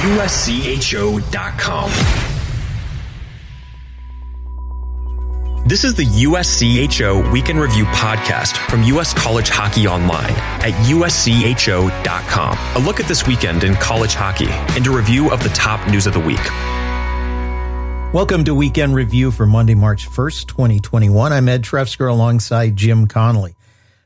USCHO.com. This is the USCHO Weekend Review podcast from U.S. College Hockey Online at USCHO.com. A look at this weekend in college hockey and a review of the top news of the week. Welcome to Weekend Review for Monday, March 1st, 2021. I'm Ed Trefzger alongside Jim Connelly.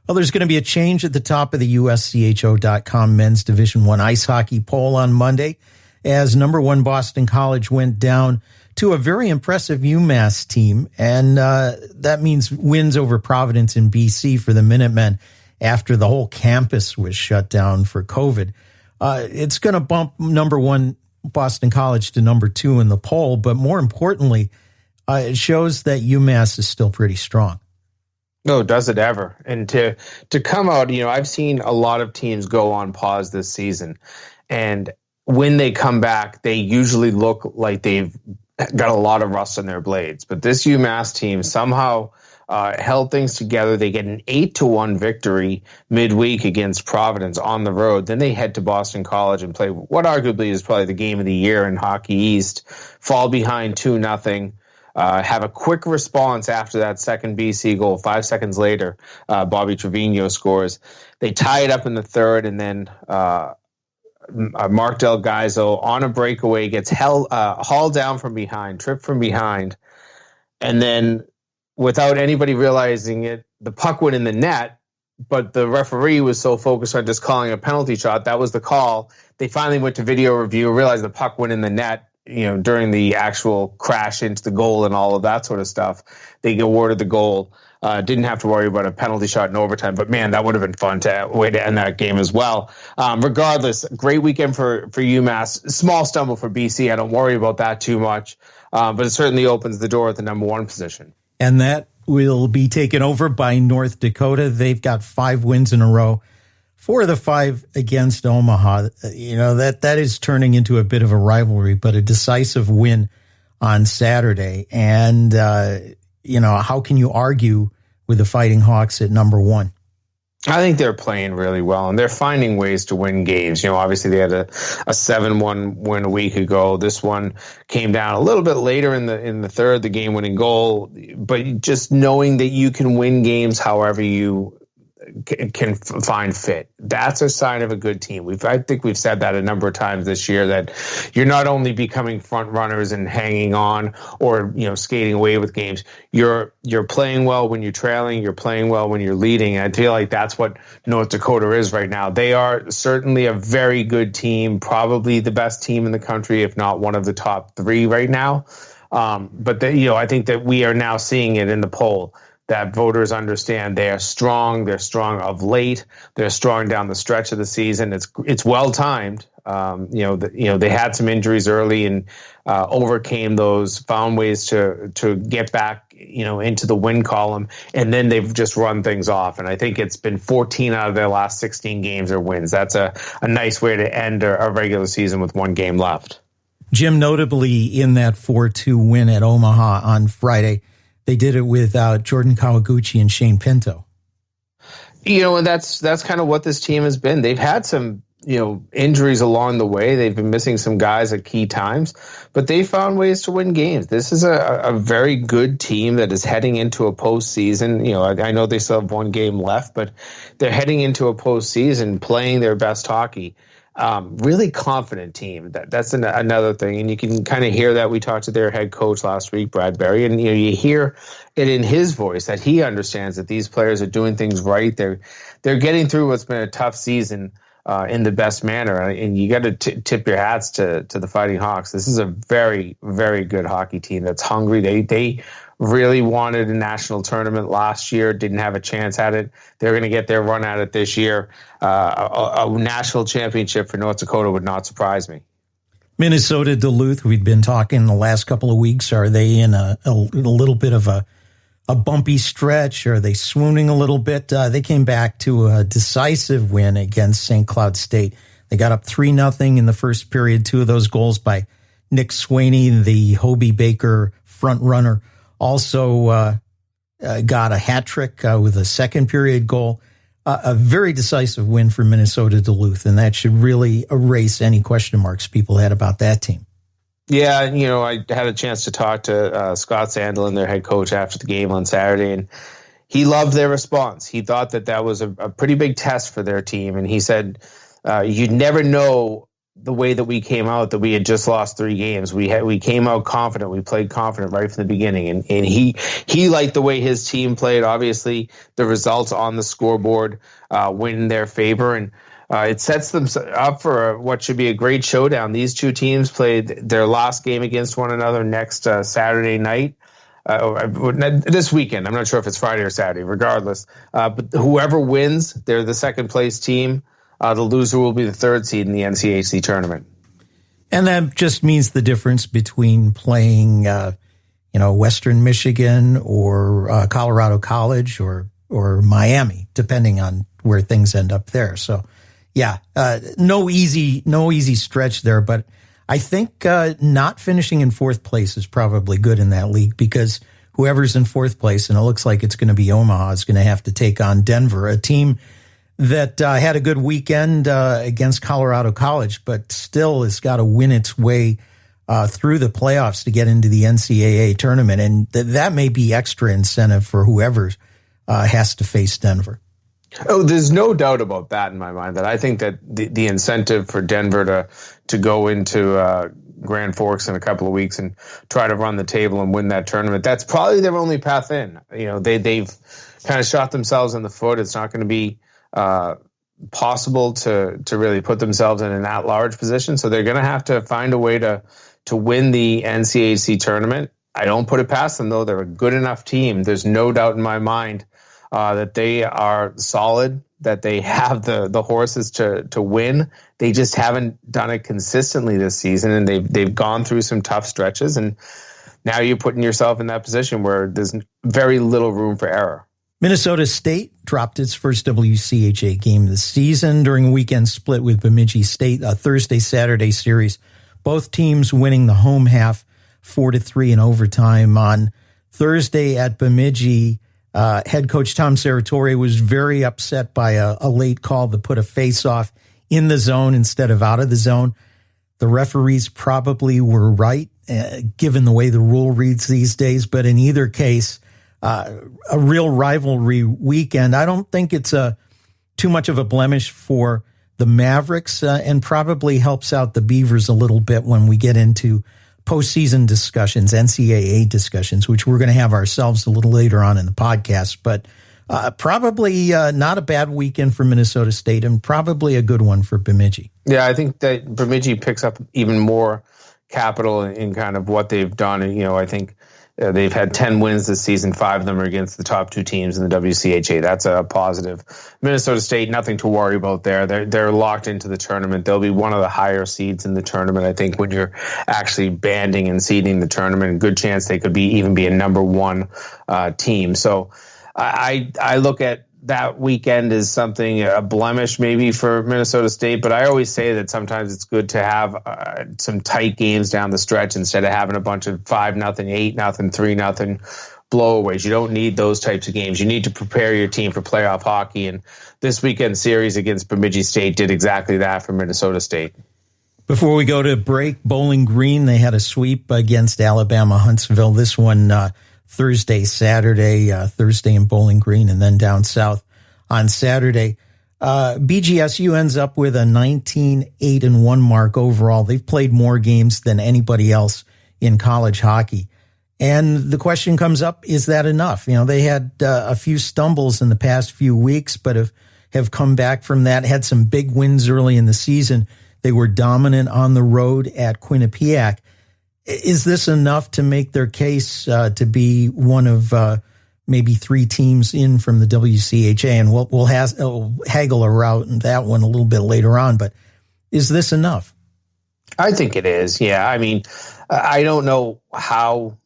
Well, there's going to be a change at the top of the USCHO.com Men's Division I ice hockey poll on Monday as number one Boston College went down to a very impressive UMass team. And that means wins over Providence in BC for the Minutemen after the whole campus was shut down for COVID. It's going to bump number one Boston College to number two in the poll. But more importantly, it shows that UMass is still pretty strong. No, does it ever? And to come out, I've seen a lot of teams go on pause this season. And when they come back, they usually look like they've got a lot of rust on their blades. But this UMass team somehow held things together. They get an 8-1 victory midweek against Providence on the road. Then they head to Boston College and play what arguably is probably the game of the year in Hockey East, fall behind 2-0. Have a quick response after that second BC goal. 5 seconds later, Bobby Trevino scores. They tie it up in the third, and then Mark Del Gaizo on a breakaway gets hauled down from behind, tripped from behind, and then without anybody realizing it, the puck went in the net, but the referee was so focused on just calling a penalty shot. That was the call. They finally went to video review, realized the puck went in the net, during the actual crash into the goal and all of that sort of stuff. They awarded the goal. Didn't have to worry about a penalty shot in overtime, but man, that would have been fun way to end that game as well. Regardless, great weekend for UMass. Small stumble for BC. I don't worry about that too much, but it certainly opens the door at the number one position. And that will be taken over by North Dakota. They've got 5 wins in a row. 4 of the 5 against Omaha. That is turning into a bit of a rivalry, but a decisive win on Saturday. And, how can you argue with the Fighting Hawks at number one? I think they're playing really well, and they're finding ways to win games. Obviously they had a 7-1 win a week ago. This one came down a little bit later in the third, the game-winning goal. But just knowing that you can win games however you can find fit. That's a sign of a good team. I think we've said that a number of times this year, that you're not only becoming front runners and hanging on or, skating away with games. You're playing well when you're trailing. You're playing well when you're leading. And I feel like that's what North Dakota is right now. They are certainly a very good team, probably the best team in the country, if not one of the top 3 right now. But I think that we are now seeing it in the poll, that voters understand they are strong. They're strong of late. They're strong down the stretch of the season. It's well timed. They had some injuries early and overcame those, found ways to get back, into the win column, and then they've just run things off. And I think it's been 14 out of their last 16 games are wins. That's a nice way to end a regular season with 1 game left. Jim, notably in that 4-2 win at Omaha on Friday, they did it without Jordan Kawaguchi and Shane Pinto. And that's kind of what this team has been. They've had some, injuries along the way. They've been missing some guys at key times, but they found ways to win games. This is a very good team that is heading into a postseason. I know they still have 1 game left, but they're heading into a postseason playing their best hockey. Really confident team. That's another thing. And you can kind of hear that. We talked to their head coach last week, Brad Berry, and you hear it in his voice that he understands that these players are doing things right. They're getting through what's been a tough season in the best manner. And you got to tip your hats to the Fighting Hawks. This is a very, very good hockey team that's hungry. They really wanted a national tournament last year, didn't have a chance at it. They're going to get their run at it this year. A national championship for North Dakota would not surprise me. Minnesota, Duluth, we've been talking the last couple of weeks. Are they in a little bit of a bumpy stretch? Are they swooning a little bit? They came back to a decisive win against St. Cloud State. They got up 3-0 in the first period. 2 of those goals by Nick Swaney, the Hobie Baker front runner. Also got a hat trick with a second period goal. a very decisive win for Minnesota Duluth, and that should really erase any question marks people had about that team. Yeah, I had a chance to talk to Scott Sandlin, their head coach, after the game on Saturday, and he loved their response. He thought that was a pretty big test for their team, and he said, you'd never know the way that we came out, that we had just lost 3 games. We came out confident. We played confident right from the beginning, and he liked the way his team played. Obviously, the results on the scoreboard went in their favor, and it sets them up for what should be a great showdown. These two teams played their last game against one another next Saturday night. This weekend. I'm not sure if it's Friday or Saturday, regardless. But whoever wins, they're the second place team. The loser will be the 3rd seed in the NCAA tournament. And that just means the difference between playing, Western Michigan or Colorado College or Miami, depending on where things end up there. So, yeah, no easy stretch there. But I think not finishing in 4th place is probably good in that league, because whoever's in 4th place, and it looks like it's going to be Omaha, is going to have to take on Denver, a team that had a good weekend against Colorado College, but still has got to win its way through the playoffs to get into the NCAA tournament. And that may be extra incentive for whoever has to face Denver. Oh, there's no doubt about that in my mind. That I think that the incentive for Denver to go into Grand Forks in a couple of weeks and try to run the table and win that tournament, that's probably their only path in. They've kind of shot themselves in the foot. It's not going to be possible to really put themselves in an at-large position. So they're going to have to find a way to win the NCAA tournament. I don't put it past them, though. They're a good enough team. There's no doubt in my mind that they are solid, that they have the horses to win. They just haven't done it consistently this season, and they've gone through some tough stretches. And now you're putting yourself in that position where there's very little room for error. Minnesota State dropped its first WCHA game this season during a weekend split with Bemidji State, a Thursday-Saturday series. Both teams winning the home half 4-3 in overtime. On Thursday at Bemidji, head coach Tom Serratore was very upset by a late call to put a face-off in the zone instead of out of the zone. The referees probably were right, given the way the rule reads these days, but in either case, a real rivalry weekend. I don't think it's too much of a blemish for the Mavericks, and probably helps out the Beavers a little bit when we get into postseason discussions, NCAA discussions, which we're going to have ourselves a little later on in the podcast. But probably not a bad weekend for Minnesota State, and probably a good one for Bemidji. Yeah, I think that Bemidji picks up even more capital in kind of what they've done. And, I think they've had 10 wins this season. 5 of them are against the top 2 teams in the WCHA. That's a positive. Minnesota State, nothing to worry about there. They're locked into the tournament. They'll be one of the higher seeds in the tournament. I think when you're actually banding and seeding the tournament, good chance they could even be a number 1 team. So I look at that weekend as something, a blemish maybe for Minnesota State, but I always say that sometimes it's good to have some tight games down the stretch instead of having a bunch of 5-0, 8-0, 3-0 blowaways. You don't need those types of games. You need to prepare your team for playoff hockey, and this weekend series against Bemidji State did exactly that for Minnesota State. Before we go to break, Bowling Green, they had a sweep against Alabama-Huntsville. This one Thursday, Saturday, Thursday in Bowling Green, and then down south on Saturday. BGSU ends up with a 19-8-1 mark overall. They've played more games than anybody else in college hockey. And the question comes up, is that enough? They had a few stumbles in the past few weeks, but have come back from that, had some big wins early in the season. They were dominant on the road at Quinnipiac. Is this enough to make their case to be one of maybe 3 teams in from the WCHA? And we'll haggle around that one a little bit later on. But is this enough? I think it is. Yeah. I mean, I don't know how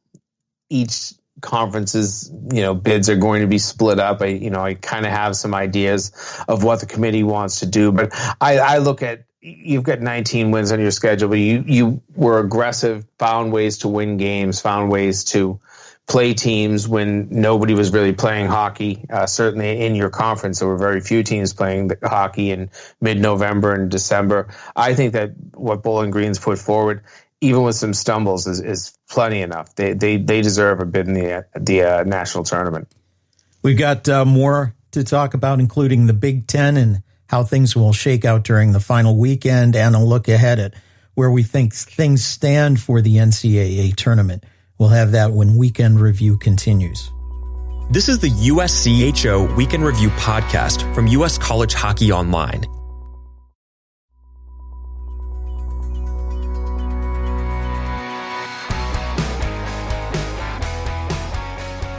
each conference's bids are going to be split up. I kind of have some ideas of what the committee wants to do, but I look at. You've got 19 wins on your schedule, but you were aggressive, found ways to win games, found ways to play teams when nobody was really playing hockey. Certainly in your conference, there were very few teams playing the hockey in mid-November and December. I think that what Bowling Green's put forward, even with some stumbles, is plenty enough. They deserve a bid in the national tournament. We've got more to talk about, including the Big Ten and how things will shake out during the final weekend, and a look ahead at where we think things stand for the NCAA tournament. We'll have that when Weekend Review continues. This is the USCHO Weekend Review podcast from U.S. College Hockey Online.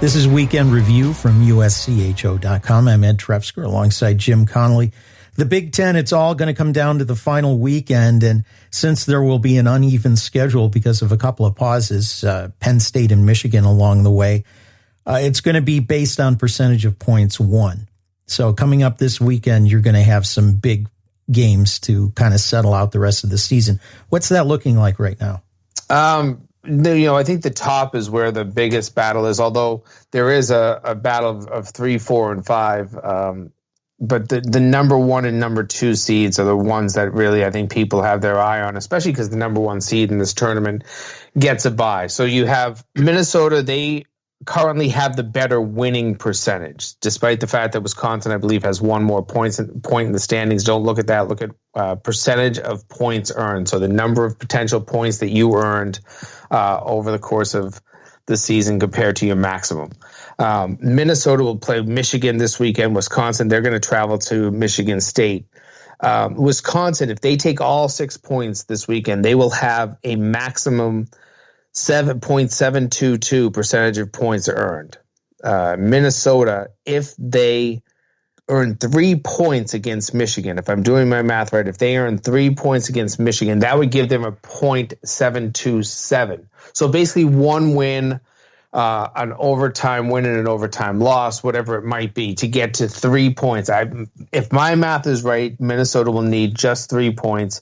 This is Weekend Review from USCHO.com. I'm Ed Trefzger alongside Jim Connelly. The Big Ten, it's all going to come down to the final weekend, and since there will be an uneven schedule because of a couple of pauses, Penn State and Michigan along the way, it's going to be based on percentage of points won. So coming up this weekend, you're going to have some big games to kind of settle out the rest of the season. What's that looking like right now? I think the top is where the biggest battle is, although there is a battle of 3, 4, and 5. But the number 1 and number 2 seeds are the ones that really I think people have their eye on, especially because the number 1 seed in this tournament gets a bye. So you have Minnesota. They currently have the better winning percentage, despite the fact that Wisconsin, I believe, has one more point in the standings. Don't look at that. Look at percentage of points earned. So the number of potential points that you earned over the course of the season compared to your maximum. Minnesota will play Michigan this weekend. Wisconsin, they're going to travel to Michigan State. Wisconsin, if they take all 6 points this weekend, they will have a maximum 7.722 percentage of points earned. Minnesota, if they earn 3 points against Michigan, if I'm doing my math right, if they earn 3 points against Michigan, that would give them a .727. So basically one win, an overtime win and an overtime loss, whatever it might be, to get to 3 points. If my math is right, Minnesota will need just 3 points,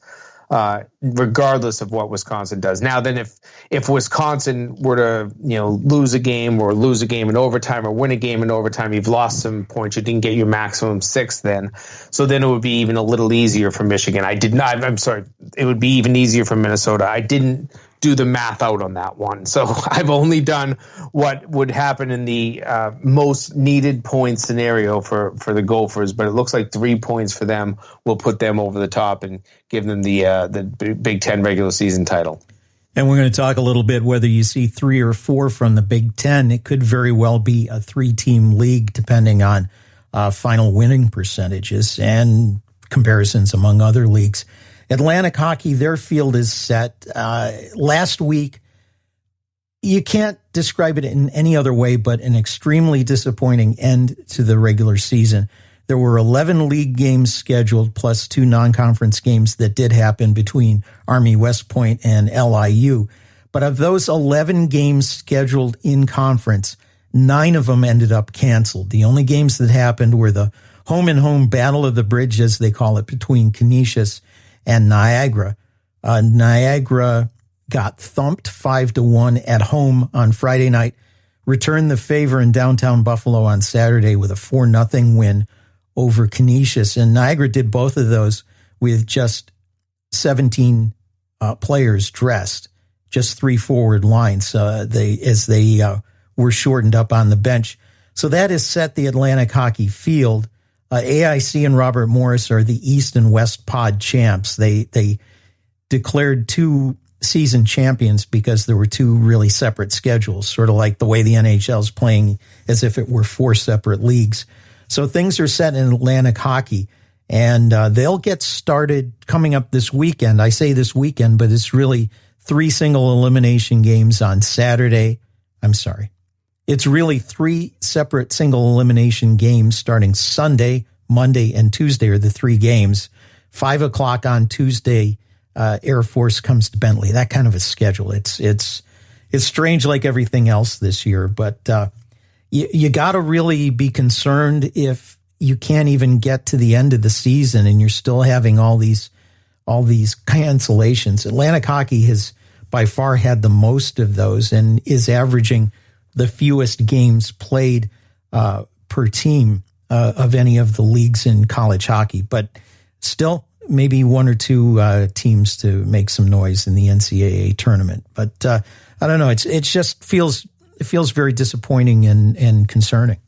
regardless of what Wisconsin does. Now, then if Wisconsin were to lose a game or lose a game in overtime or win a game in overtime, you've lost some points. You didn't get your maximum 6 then. So then it would be even a little easier for Michigan. It would be even easier for Minnesota. I didn't do the math out on that one. So I've only done what would happen in the most needed point scenario for the Gophers, but it looks like 3 points for them will put them over the top and give them the Big Ten regular season title. And we're going to talk a little bit whether you see 3 or 4 from the Big Ten. It could very well be a 3-team league depending on final winning percentages and comparisons among other leagues. Atlantic Hockey, their field is set. Last week, you can't describe it in any other way but an extremely disappointing end to the regular season. There were 11 league games scheduled plus 2 non-conference games that did happen between Army West Point and LIU. But of those 11 games scheduled in conference, 9 of them ended up canceled. The only games that happened were the home-and-home battle of the bridge, as they call it, between Canisius and Niagara. Niagara got thumped 5-1 at home on Friday night, returned the favor in downtown Buffalo on Saturday with a 4-0 win over Canisius. And Niagara did both of those with just 17 players dressed, just 3 forward lines as they were shortened up on the bench. So that has set the Atlantic Hockey field. AIC and Robert Morris are the East and West Pod champs. They declared 2 season champions because there were 2 really separate schedules, sort of like the way the NHL is playing as if it were 4 separate leagues. So things are set in Atlantic Hockey, and they'll get started coming up this weekend. I say this weekend, but it's really 3 single elimination games on Saturday. I'm sorry. It's really 3 separate single elimination games starting Sunday, Monday, and Tuesday are the 3 games. 5 o'clock on Tuesday, Air Force comes to Bentley. That kind of a schedule. It's strange like everything else this year, but you got to really be concerned if you can't even get to the end of the season and you're still having all these cancellations. Atlantic Hockey has by far had the most of those and is averaging the fewest games played per team of any of the leagues in college hockey. But still, maybe one or two teams to make some noise in the NCAA tournament. But I don't know. It just feels very disappointing and concerning.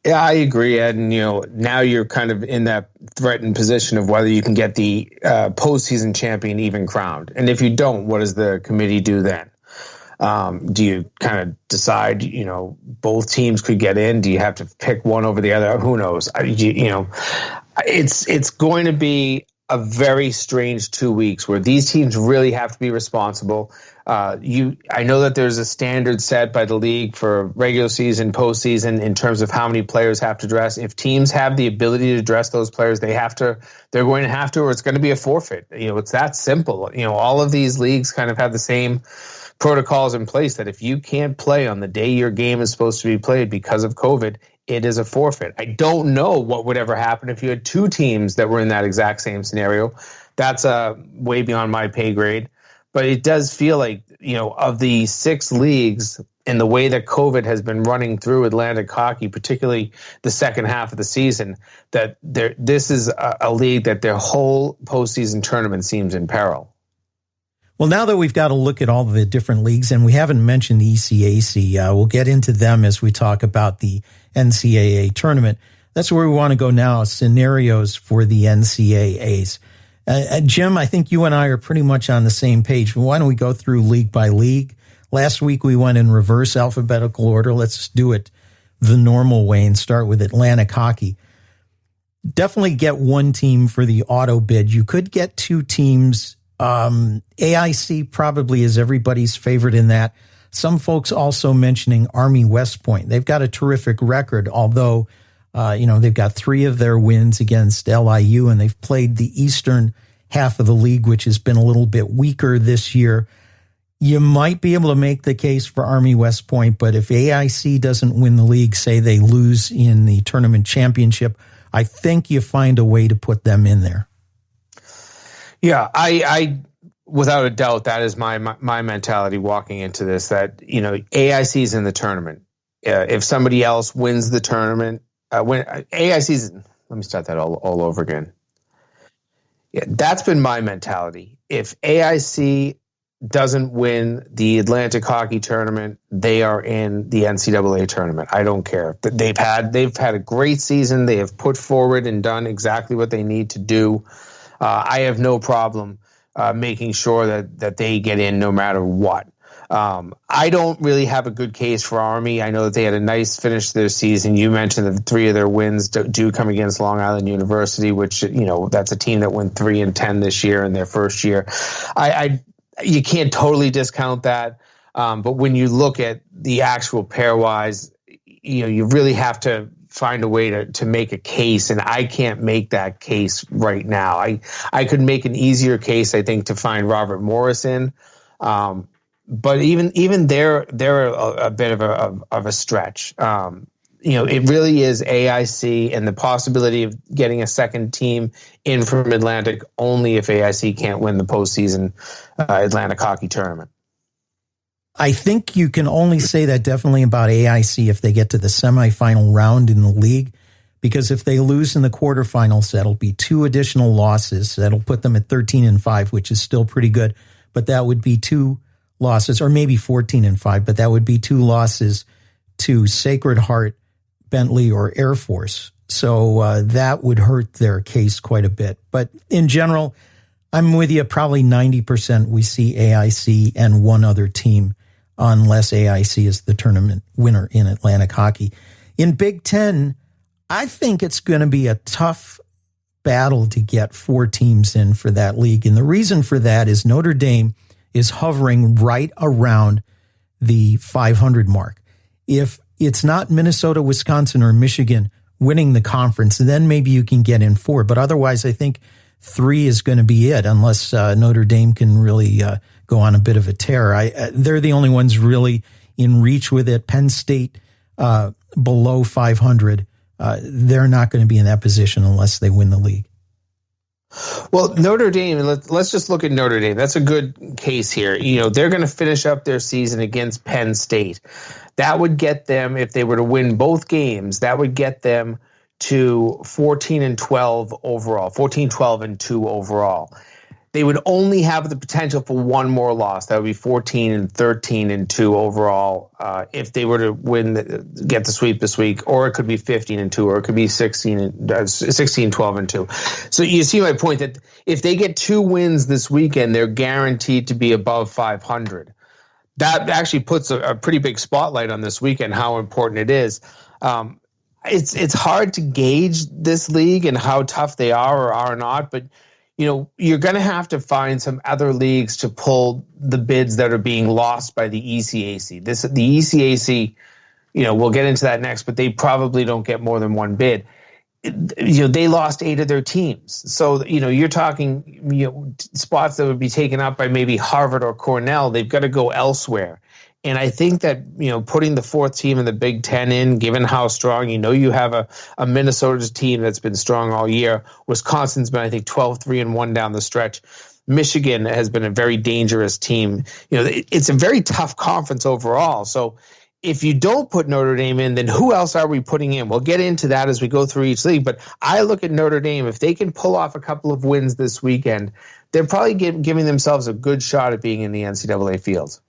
Yeah, I agree, Ed. And, now you're kind of in that threatened position of whether you can get the postseason champion even crowned. And if you don't, what does the committee do then? Do you kind of decide, both teams could get in? Do you have to pick one over the other? Who knows? It's going to be a very strange 2 weeks where these teams really have to be responsible. I know that there's a standard set by the league for regular season, postseason in terms of how many players have to dress. If teams have the ability to dress those players, they're going to have to, or it's going to be a forfeit. It's that simple. All of these leagues kind of have the same protocols in place that if you can't play on the day your game is supposed to be played because of COVID, it is a forfeit. I don't know what would ever happen if you had two teams that were in that exact same scenario. That's way beyond my pay grade. But it does feel like, of the 6 leagues and the way that COVID has been running through Atlantic hockey, particularly the second half of the season, that this is a league that their whole postseason tournament seems in peril. Well, now that we've got a look at all the different leagues, and we haven't mentioned the ECAC, we'll get into them as we talk about the NCAA tournament. That's where we want to go now, scenarios for the NCAAs. Jim, I think you and I are pretty much on the same page. Why don't we go through league by league? Last week we went in reverse alphabetical order. Let's do it the normal way and start with Atlantic hockey. Definitely get one team for the auto bid. You could get 2 teams. AIC probably is everybody's favorite in that. Some folks also mentioning Army West Point. They've got a terrific record, although they've got 3 of their wins against LIU, and they've played the eastern half of the league, which has been a little bit weaker this year. You might be able to make the case for Army West Point, but if AIC doesn't win the league, say they lose in the tournament championship, I think you find a way to put them in there. Yeah, I without a doubt, that is my mentality walking into this, that, AIC is in the tournament. If somebody else wins the tournament, when AIC's, let me start that all over again. Yeah, that's been my mentality. If AIC doesn't win the Atlantic hockey tournament, they are in the NCAA tournament. I don't care. They've had a great season. They have put forward and done exactly what they need to do. I have no problem making sure that they get in no matter what. I don't really have a good case for Army. I know that they had a nice finish to their season. You mentioned that 3 of their wins do come against Long Island University, which, that's a team that went 3-10 this year in their first year. You can't totally discount that. But when you look at the actual pairwise, you really have to find a way to make a case, and I can't make that case right now. I could make an easier case, I think, to find Robert Morris in. But even they're a bit of a stretch. It really is AIC and the possibility of getting a second team in from Atlantic only if AIC can't win the postseason Atlantic hockey tournament. I think you can only say that definitely about AIC if they get to the semifinal round in the league, because if they lose in the quarterfinals, that'll be 2 additional losses. That'll put them at 13-5, which is still pretty good, but that would be 2 losses, or maybe 14-5, but that would be 2 losses to Sacred Heart, Bentley, or Air Force. So that would hurt their case quite a bit. But in general, I'm with you. Probably 90% we see AIC and one other team, unless AIC is the tournament winner in Atlantic hockey. In Big Ten, I think it's going to be a tough battle to get 4 teams in for that league. And the reason for that is Notre Dame is hovering right around the 500 mark. If it's not Minnesota, Wisconsin, or Michigan winning the conference, then maybe you can get in 4. But otherwise, I think 3 is going to be it, unless Notre Dame can really go on a bit of a tear. They're the only ones really in reach with it. Penn State below 500. They're not going to be in that position unless they win the league. Well, Notre Dame, let's just look at Notre Dame. That's a good case here. They're going to finish up their season against Penn State. That would get them, if they were to win both games, that would get them to 14-12 overall, 14-12-2 overall. They would only have the potential for one more loss. That would be 14-13-2 overall if they were to get the sweep this week, or it could be 15-2, or it could be 16-12-2. So you see my point that if they get 2 wins this weekend, they're guaranteed to be above 500. That actually puts a pretty big spotlight on this weekend, how important it is. It's hard to gauge this league and how tough they are or are not, but you're going to have to find some other leagues to pull the bids that are being lost by the ECAC. The ECAC, we'll get into that next, but they probably don't get more than one bid. They lost 8 of their teams. So, you're talking, spots that would be taken up by maybe Harvard or Cornell. They've got to go elsewhere. And I think that, putting the 4th team in the Big Ten in, given how strong, you have a Minnesota's team that's been strong all year. Wisconsin's been, I think, 12-3-1 down the stretch. Michigan has been a very dangerous team. It's a very tough conference overall. So if you don't put Notre Dame in, then who else are we putting in? We'll get into that as we go through each league. But I look at Notre Dame. If they can pull off a couple of wins this weekend, they're probably giving themselves a good shot at being in the NCAA field.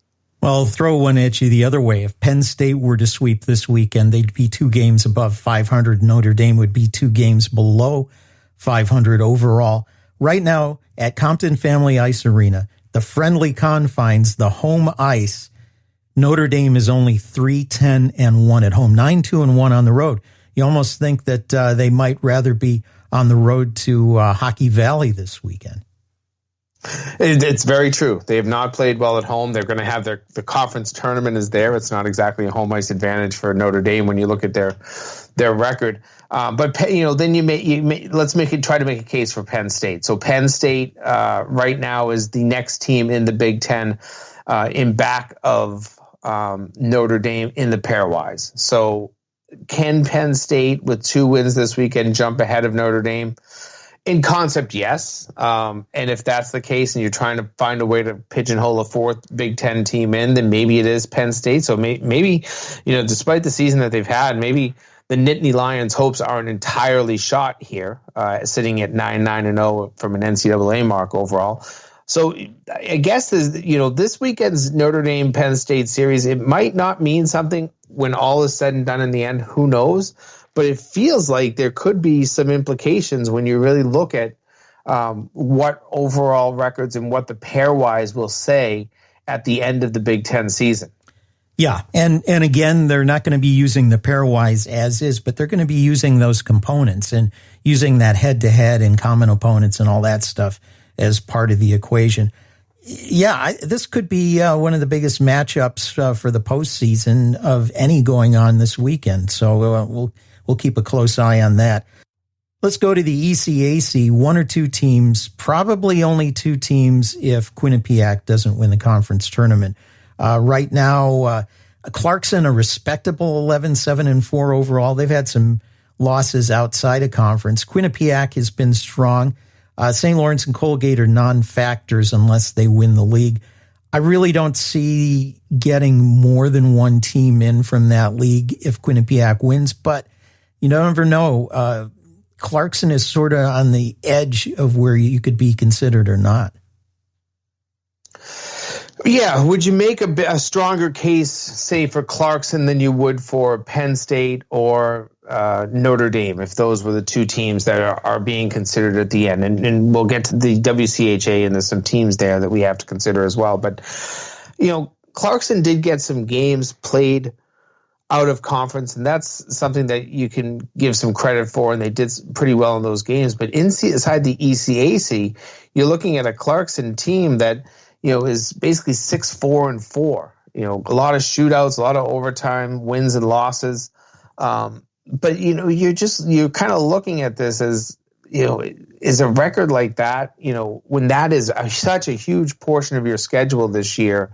Well, I'll throw one at you the other way. If Penn State were to sweep this weekend, they'd be 2 games above 500. Notre Dame would be 2 games below 500 overall. Right now at Compton Family Ice Arena, the friendly confines, the home ice, Notre Dame is only 3-10-1 at home, 9-2-1 on the road. You almost think that they might rather be on the road to Hockey Valley this weekend. It's very true. They have not played well at home. They're going to have the conference tournament is there. It's not exactly a home ice advantage for Notre Dame when you look at their record. But then let's try to make a case for Penn State. So Penn State right now is the next team in the Big Ten in back of Notre Dame in the pairwise. So can Penn State with 2 wins this weekend jump ahead of Notre Dame? In concept, yes. And if that's the case and you're trying to find a way to pigeonhole a 4th Big Ten team in, then maybe it is Penn State. So maybe, despite the season that they've had, maybe the Nittany Lions' hopes aren't entirely shot here, sitting at 9-9-0 from an NCAA mark overall. So I guess this weekend's Notre Dame Penn State series, it might not mean something when all is said and done in the end. Who knows? But it feels like there could be some implications when you really look at what overall records and what the pairwise will say at the end of the Big Ten season. Yeah, and again, they're not going to be using the pairwise as is, but they're going to be using those components and using that head-to-head and common opponents and all that stuff as part of the equation. Yeah, this could be one of the biggest matchups for the postseason of any going on this weekend. So we'll keep a close eye on that. Let's go to the ECAC. 1 or 2 teams, probably only 2 teams if Quinnipiac doesn't win the conference tournament. Right now, Clarkson, a respectable 11-7-4 overall. They've had some losses outside of conference. Quinnipiac has been strong. St. Lawrence and Colgate are non-factors unless they win the league. I really don't see getting more than 1 team in from that league if Quinnipiac wins, but you never know. Clarkson is sort of on the edge of where you could be considered or not. Yeah, would you make a stronger case, say, for Clarkson than you would for Penn State or Notre Dame, if those were the 2 teams that are being considered at the end? And we'll get to the WCHA, and there's some teams there that we have to consider as well. But, Clarkson did get some games played out of conference, and that's something that you can give some credit for, and they did pretty well in those games. But inside the ECAC, you're looking at a Clarkson team that is basically 6-4-4. A lot of shootouts, a lot of overtime, wins and losses. But you're kind of looking at this as is a record like that. When that is such a huge portion of your schedule this year,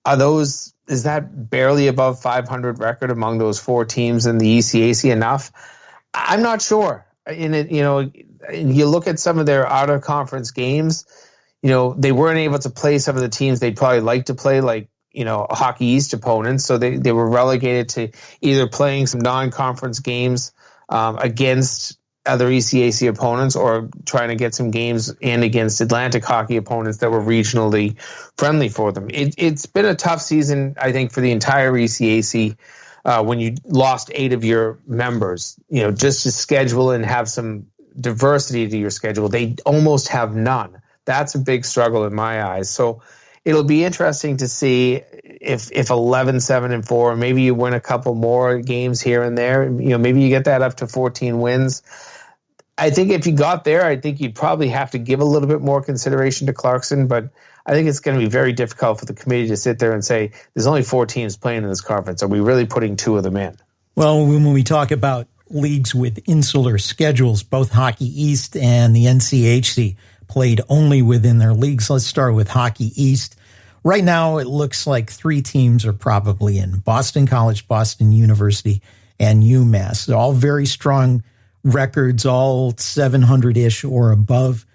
is that barely above 500 record among those 4 teams in the ECAC enough? I'm not sure. you look at some of their out of conference games, they weren't able to play some of the teams they'd probably like to play, like, Hockey East opponents. So they were relegated to either playing some non-conference games against other ECAC opponents, or trying to get some games in against Atlantic hockey opponents that were regionally friendly for them. It's been a tough season, I think, for the entire ECAC when you lost 8 of your members. Just to schedule and have some diversity to your schedule, they almost have none. That's a big struggle in my eyes. So it'll be interesting to see if 11-7-4, maybe you win a couple more games here and there. Maybe you get that up to 14 wins. I think if you got there, I think you'd probably have to give a little bit more consideration to Clarkson, but I think it's going to be very difficult for the committee to sit there and say, there's only 4 teams playing in this conference. Are we really putting 2 of them in? Well, when we talk about leagues with insular schedules, both Hockey East and the NCHC played only within their leagues. Let's start with Hockey East. Right now, it looks like 3 teams are probably in: Boston College, Boston University, and UMass. They're all very strong records, all 700-ish or above.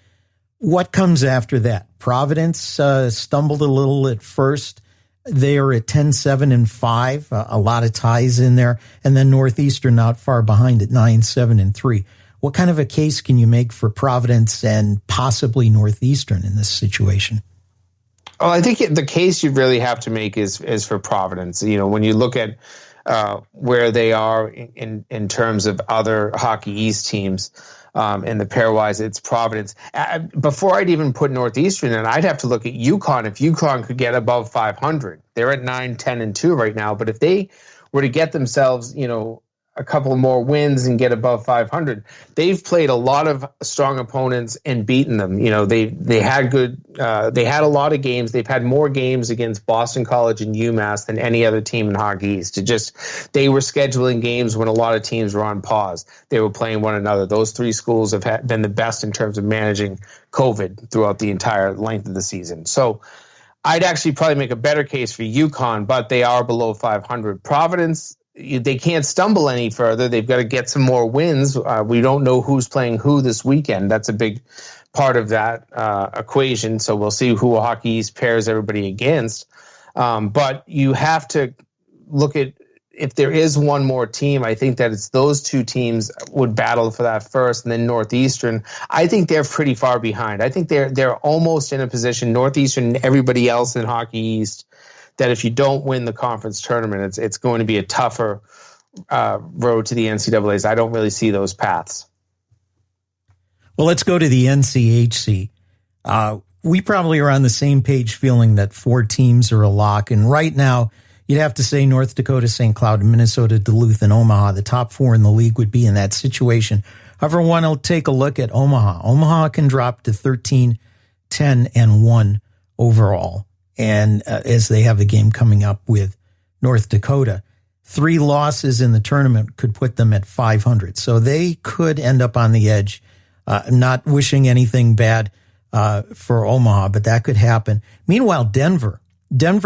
What comes after that? Providence stumbled a little at first. They are at 10-7-5, a lot of ties in there. And then Northeastern not far behind at 9-7-3. What kind of a case can you make for Providence and possibly Northeastern in this situation? Well, I think the case you really have to make is for Providence. When you look at where they are in terms of other Hockey East teams, in the pairwise, it's Providence. Before I'd even put Northeastern in, I'd have to look at UConn. If UConn could get above 500, they're at 9-10-2 right now. But if they were to get themselves, a couple more wins and get above 500, they've played a lot of strong opponents and beaten them. They had a lot of games. They've had more games against Boston College and UMass than any other team in Hockey East. They were scheduling games when a lot of teams were on pause. They were playing one another. Those 3 schools have been the best in terms of managing COVID throughout the entire length of the season. So I'd actually probably make a better case for UConn, but they are below 500. Providence, they can't stumble any further. They've got to get some more wins. We don't know who's playing who this weekend. That's a big part of that equation. So we'll see who Hockey East pairs everybody against. But you have to look at, if there is one more team, I think that it's those 2 teams would battle for that first, and then Northeastern. I think they're pretty far behind. I think they're almost in a position, Northeastern and everybody else in Hockey East, that if you don't win the conference tournament, it's going to be a tougher road to the NCAAs. I don't really see those paths. Well, let's go to the NCHC. We probably are on the same page feeling that 4 teams are a lock. And right now, you'd have to say North Dakota, St. Cloud, Minnesota, Duluth, and Omaha. The top 4 in the league would be in that situation. However, one will take a look at Omaha. Omaha can drop to 13-10-1 overall. And as they have the game coming up with North Dakota, 3 losses in the tournament could put them at 500. So they could end up on the edge. Not wishing anything bad for Omaha, but that could happen. Meanwhile, Denver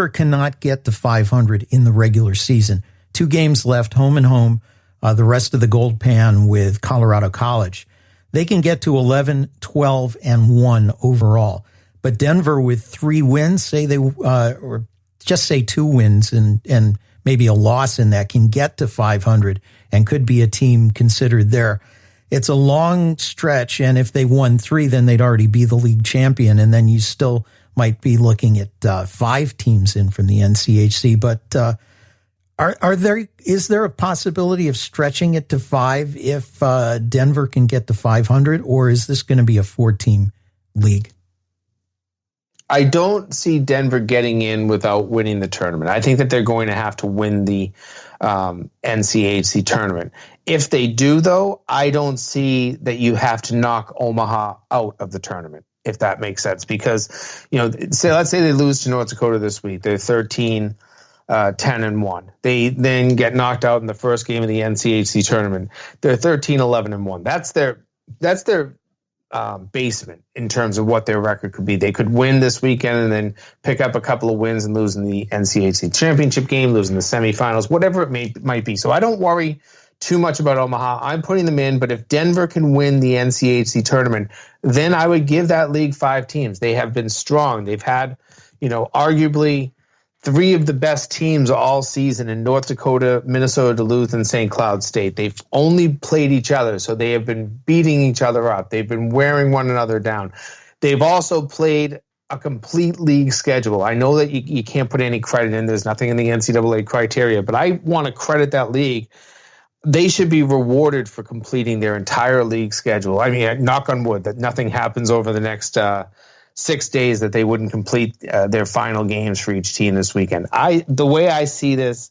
cannot get to 500 in the regular season. 2 games left, home and home. The rest of the gold pan with Colorado College. They can get to 11-12-1 overall. But Denver with 3 wins, say they, or just say 2 wins and maybe a loss in that, can get to 500 and could be a team considered there. It's a long stretch, and if they won 3, then they'd already be the league champion, and then you still might be looking at 5 teams in from the NCHC. But is there a possibility of stretching it to 5 if Denver can get to 500, or is this going to be a 4-team league? I don't see Denver getting in without winning the tournament. I think that they're going to have to win the NCHC tournament. If they do, though, I don't see that you have to knock Omaha out of the tournament, if that makes sense. Because, let's say they lose to North Dakota this week. They're 13-10-1. They then get knocked out in the first game of the NCHC tournament. They're 13-11-1. That's their basement in terms of what their record could be. They could win this weekend and then pick up a couple of wins and lose in the NCHC championship game, lose in the semifinals, whatever it might be. So I don't worry too much about Omaha. I'm putting them in, but if Denver can win the NCHC tournament, then I would give that league 5 teams. They have been strong. They've had, arguably 3 of the best teams all season in North Dakota, Minnesota, Duluth, and St. Cloud State. They've only played each other, so they have been beating each other up. They've been wearing one another down. They've also played a complete league schedule. I know that you can't put any credit in. There's nothing in the NCAA criteria, but I want to credit that league. They should be rewarded for completing their entire league schedule. I mean, knock on wood that nothing happens over the next 6 days that they wouldn't complete their final games for each team this weekend. The way I see this,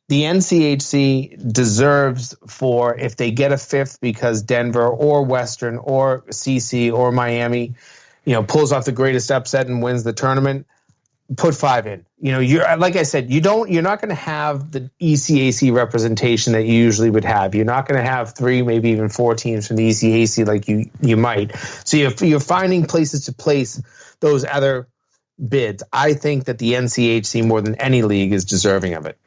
the NCHC deserves for, if they get a 5th because Denver or Western or CC or Miami, pulls off the greatest upset and wins the tournament, put 5 in. You're, like I said, you're not going to have the ECAC representation that you usually would have. You're not going to have 3, maybe even 4 teams from the ECAC like you might. So you're finding places to place those other bids. I think that the NCHC, more than any league, is deserving of it.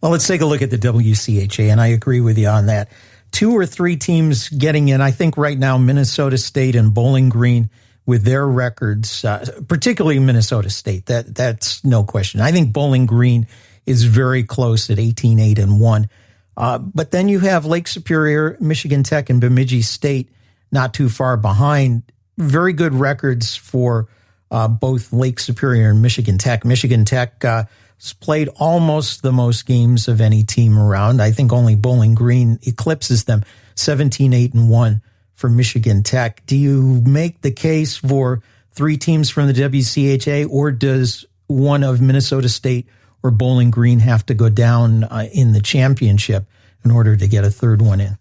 Well, let's take a look at the WCHA, and I agree with you on that. 2 or 3 teams getting in. I think right now Minnesota State and Bowling Green, with their records, particularly Minnesota State, that's no question. I think Bowling Green is very close at 18-8-1. But then you have Lake Superior, Michigan Tech, and Bemidji State not too far behind. Very good records for both Lake Superior and Michigan Tech. Michigan Tech has played almost the most games of any team around. I think only Bowling Green eclipses them, 17-8-1. For Michigan Tech. Do you make the case for 3 teams from the WCHA, or does one of Minnesota State or Bowling Green have to go down in the championship in order to get a 3rd one in?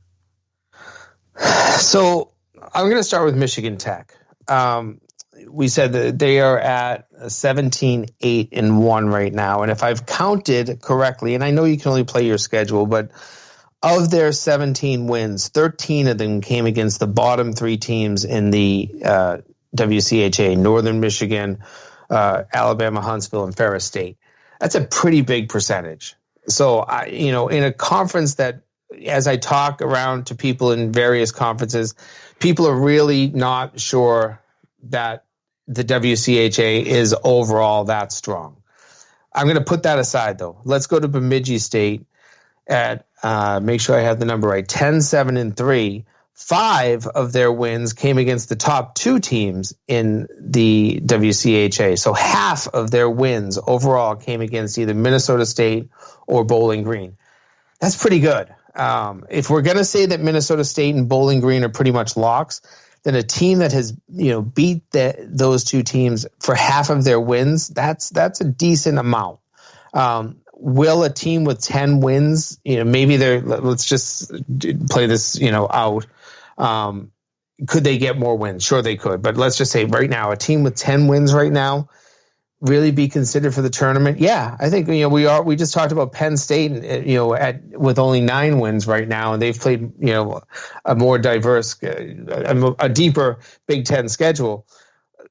So I'm going to start with Michigan Tech. We said that they are at 17-8-1 right now. And if I've counted correctly, and I know you can only play your schedule, but of their 17 wins, 13 of them came against the bottom 3 teams in the WCHA, Northern Michigan, Alabama-Huntsville, and Ferris State. That's a pretty big percentage. So, in a conference that, as I talk around to people in various conferences, people are really not sure that the WCHA is overall that strong. I'm going to put that aside, though. Let's go to Bemidji State at make sure I have the number right, 10-7-3. 5 of their wins came against the top 2 teams in the WCHA. So half of their wins overall came against either Minnesota State or Bowling Green. That's pretty good. If we're going to say that Minnesota State and Bowling Green are pretty much locks, then a team that has beat those 2 teams for half of their wins, that's a decent amount. Will a team with 10 wins, maybe let's just play this, out. Could they get more wins? Sure they could. But let's just say right now, a team with 10 wins right now really be considered for the tournament? Yeah, I think, we just talked about Penn State, with only 9 wins right now, and they've played, a more diverse, a deeper Big Ten schedule.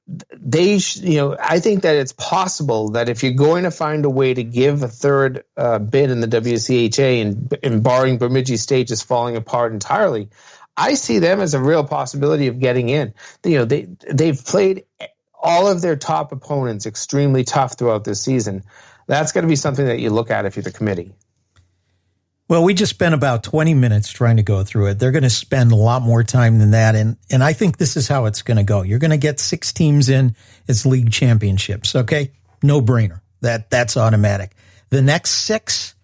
I think that it's possible that if you're going to find a way to give a 3rd bid in the WCHA and barring Bemidji State just falling apart entirely, I see them as a real possibility of getting in. They've played all of their top opponents extremely tough throughout this season. That's going to be something that you look at if you're the committee. Well, we just spent about 20 minutes trying to go through it. They're going to spend a lot more time than that. And I think this is how it's going to go. You're going to get 6 teams in. It's league championships. Okay. No brainer. That's automatic. The next 6,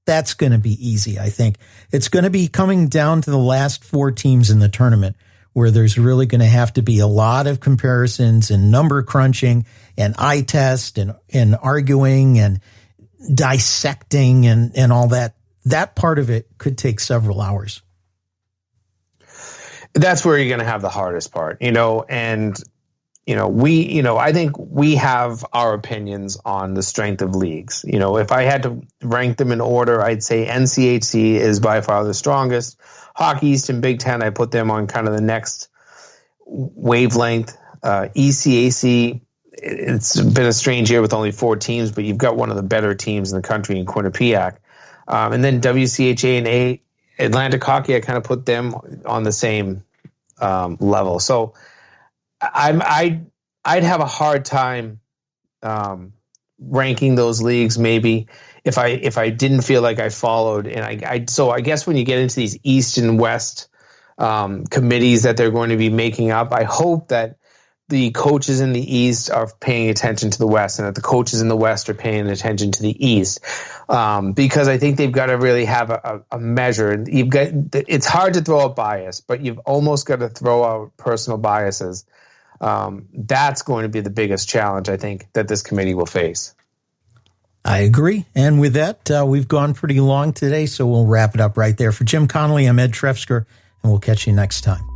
that's going to be easy. I think it's going to be coming down to the last 4 teams in the tournament, where there's really going to have to be a lot of comparisons and number crunching and eye test and arguing and dissecting and all that. That part of it could take several hours. That's where you're going to have the hardest part, and, I think we have our opinions on the strength of leagues. If I had to rank them in order, I'd say NCHC is by far the strongest. Hockey East and Big Ten, I put them on kind of the next wavelength. ECAC, it's been a strange year with only 4 teams, but you've got one of the better teams in the country in Quinnipiac. And then WCHA and Atlantic Hockey, I kind of put them on the same level. So I'd have a hard time ranking those leagues maybe if I didn't feel like I followed. And so I guess when you get into these East and West committees that they're going to be making up, I hope that the coaches in the East are paying attention to the West, and that the coaches in the West are paying attention to the East, because I think they've got to really have a measure. And it's hard to throw out bias, but you've almost got to throw out personal biases. That's going to be the biggest challenge, I think, that this committee will face. I agree. And with that, we've gone pretty long today, so we'll wrap it up right there. For Jim Connelly, I'm Ed Trefzger, and we'll catch you next time.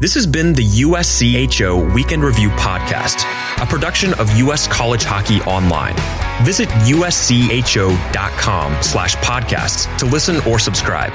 This has been the USCHO Weekend Review Podcast, a production of U.S. College Hockey Online. Visit uscho.com/podcasts to listen or subscribe.